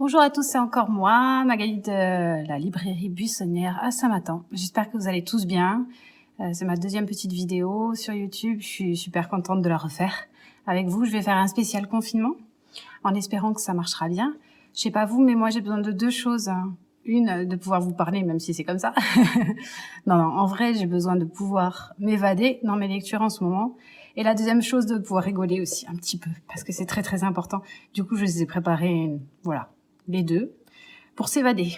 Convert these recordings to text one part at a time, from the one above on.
Bonjour à tous, c'est encore moi, Magali de la librairie Buissonnière à Saint-Martin. J'espère que vous allez tous bien. C'est ma deuxième petite vidéo sur YouTube. Je suis super contente de la refaire avec vous. Je vais faire un spécial confinement en espérant que ça marchera bien. Je sais pas vous, mais moi j'ai besoin de deux choses. Une, de pouvoir vous parler, même si c'est comme ça. Non, en vrai, j'ai besoin de pouvoir m'évader dans mes lectures en ce moment. Et la deuxième chose, de pouvoir rigoler aussi un petit peu, parce que c'est très très important. Du coup, je les ai préparés, voilà, les deux, pour s'évader.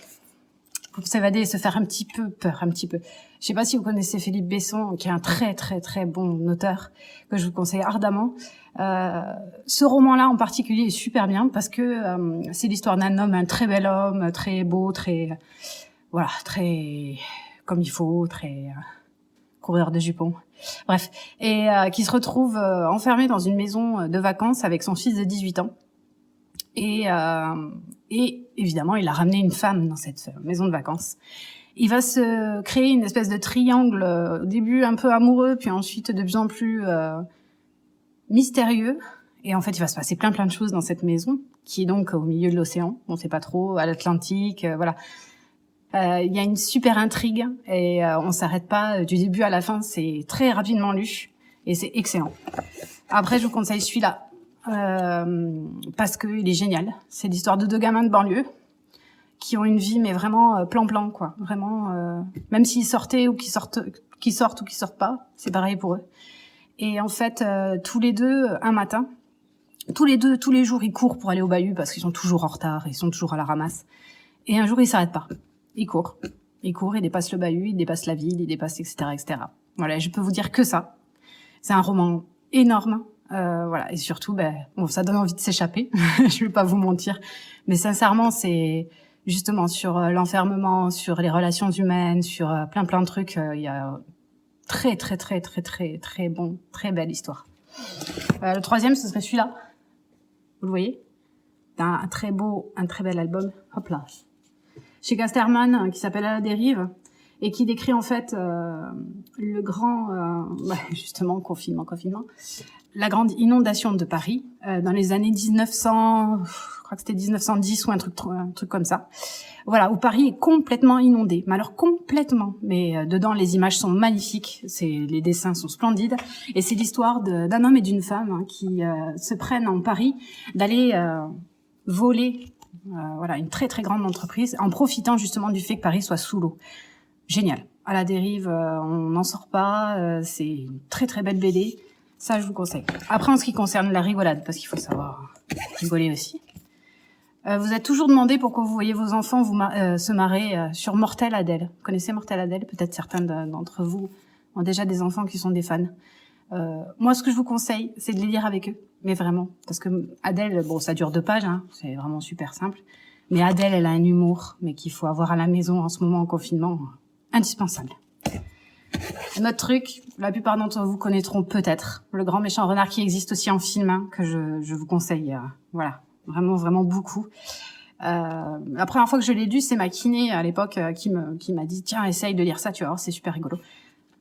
Pour s'évader et se faire un petit peu peur, un petit peu. Je sais pas si vous connaissez Philippe Besson, qui est un très très très bon auteur, que je vous conseille ardemment. Ce roman-là en particulier est super bien, parce que c'est l'histoire d'un homme, un très bel homme, très beau, très, voilà, très comme il faut, très coureur de jupons. Bref, et qui se retrouve enfermé dans une maison de vacances avec son fils de 18 ans. Et évidemment, il a ramené une femme dans cette maison de vacances. Il va se créer une espèce de triangle, au début un peu amoureux, puis ensuite de plus en plus mystérieux. Et en fait, il va se passer plein de choses dans cette maison, qui est donc au milieu de l'océan, on sait pas trop, à l'Atlantique, voilà. Il y a une super intrigue, et on s'arrête pas du début à la fin, c'est très rapidement lu, et c'est excellent. Après, je vous conseille celui-là. Parce que il est génial. C'est l'histoire de deux gamins de banlieue qui ont une vie mais vraiment plan-plan quoi. Vraiment, même s'ils sortaient ou qu'ils sortent ou qu'ils sortent pas, c'est pareil pour eux. Et en fait, tous les deux, un matin, tous les jours, ils courent pour aller au bahut parce qu'ils sont toujours en retard, ils sont toujours à la ramasse. Et un jour, ils s'arrêtent pas. Ils courent, ils dépassent le bahut, ils dépassent la ville, ils dépassent etc. Voilà, je peux vous dire que ça. C'est un roman énorme. Voilà, et surtout, bon, ça donne envie de s'échapper. Je vais pas vous mentir, mais sincèrement, c'est justement sur l'enfermement, sur les relations humaines, sur plein de trucs. Il y a très bon, très belle histoire. Le troisième, ce serait celui-là. Vous le voyez, un très bel album. Hop là, chez Casterman, qui s'appelle À la dérive, et qui décrit en fait le grand, justement, confinement. La grande inondation de Paris dans les années 1900, je crois que c'était 1910 ou un truc comme ça. Voilà, où Paris est complètement inondé. Mais alors complètement. Mais dedans, les images sont magnifiques, les dessins sont splendides, et c'est l'histoire d'un homme et d'une femme qui se prennent en Paris d'aller voler, voilà, une très grande entreprise, en profitant justement du fait que Paris soit sous l'eau. Génial. À la dérive, on n'en sort pas. C'est une très belle BD. Ça, je vous conseille. Après, en ce qui concerne la rigolade, parce qu'il faut savoir rigoler aussi. Vous êtes toujours demandé pourquoi vous voyez vos enfants se marrer sur Mortel Adèle. Vous connaissez Mortel Adèle? Peut-être certains d'entre vous ont déjà des enfants qui sont des fans. Moi, ce que je vous conseille, c'est de les lire avec eux. Mais vraiment. Parce que Adèle, bon, ça dure 2 pages, hein, c'est vraiment super simple. Mais Adèle, elle a un humour, mais qu'il faut avoir à la maison en ce moment en confinement. Indispensable. Un autre truc, la plupart d'entre vous connaîtront peut-être Le Grand Méchant Renard, qui existe aussi en film, hein, que je vous conseille, voilà, vraiment beaucoup. La première fois que je l'ai lu, c'est ma kiné à l'époque qui m'a dit tiens, essaye de lire ça, tu vas voir, c'est super rigolo.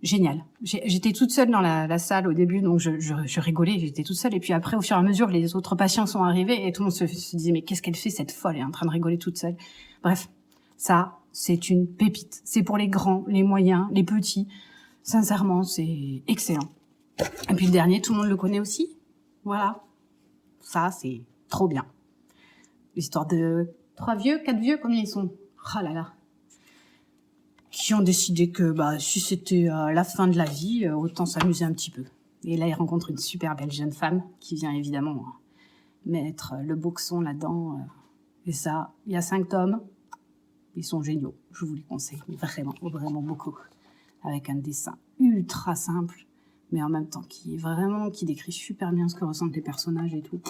Génial. J'étais toute seule dans la salle au début, donc je rigolais, j'étais toute seule, et puis après, au fur et à mesure, les autres patients sont arrivés et tout le monde se disait mais qu'est-ce qu'elle fait cette folle, elle est en train de rigoler toute seule. Bref, ça, c'est une pépite. C'est pour les grands, les moyens, les petits. Sincèrement, c'est excellent. Et puis le dernier, tout le monde le connaît aussi. Voilà. Ça, c'est trop bien. L'histoire de 4 vieux, combien ils sont? Ah là là. Qui ont décidé que si c'était la fin de la vie, autant s'amuser un petit peu. Et là, ils rencontrent une super belle jeune femme qui vient évidemment mettre le boxon là-dedans. Et ça, il y a 5 tomes. Ils sont géniaux, je vous les conseille, vraiment beaucoup. Avec un dessin ultra simple, mais en même temps qui décrit super bien ce que ressentent les personnages et tout.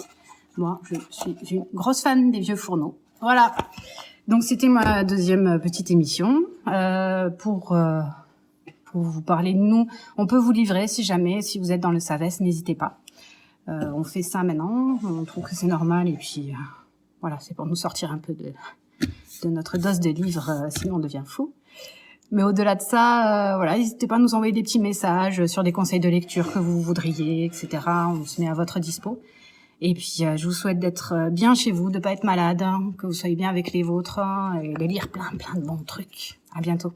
Moi, je suis une grosse fan des vieux fourneaux. Voilà. Donc c'était ma deuxième petite émission pour vous parler de nous. On peut vous livrer si vous êtes dans le Savès, n'hésitez pas. On fait ça maintenant, on trouve que c'est normal, et puis voilà, c'est pour nous sortir un peu de notre dose de livres, sinon on devient fou. Mais au-delà de ça, voilà, n'hésitez pas à nous envoyer des petits messages sur des conseils de lecture que vous voudriez, etc. On se met à votre dispo. Et puis, je vous souhaite d'être bien chez vous, de pas être malade, hein, que vous soyez bien avec les vôtres, et de lire plein de bons trucs. À bientôt.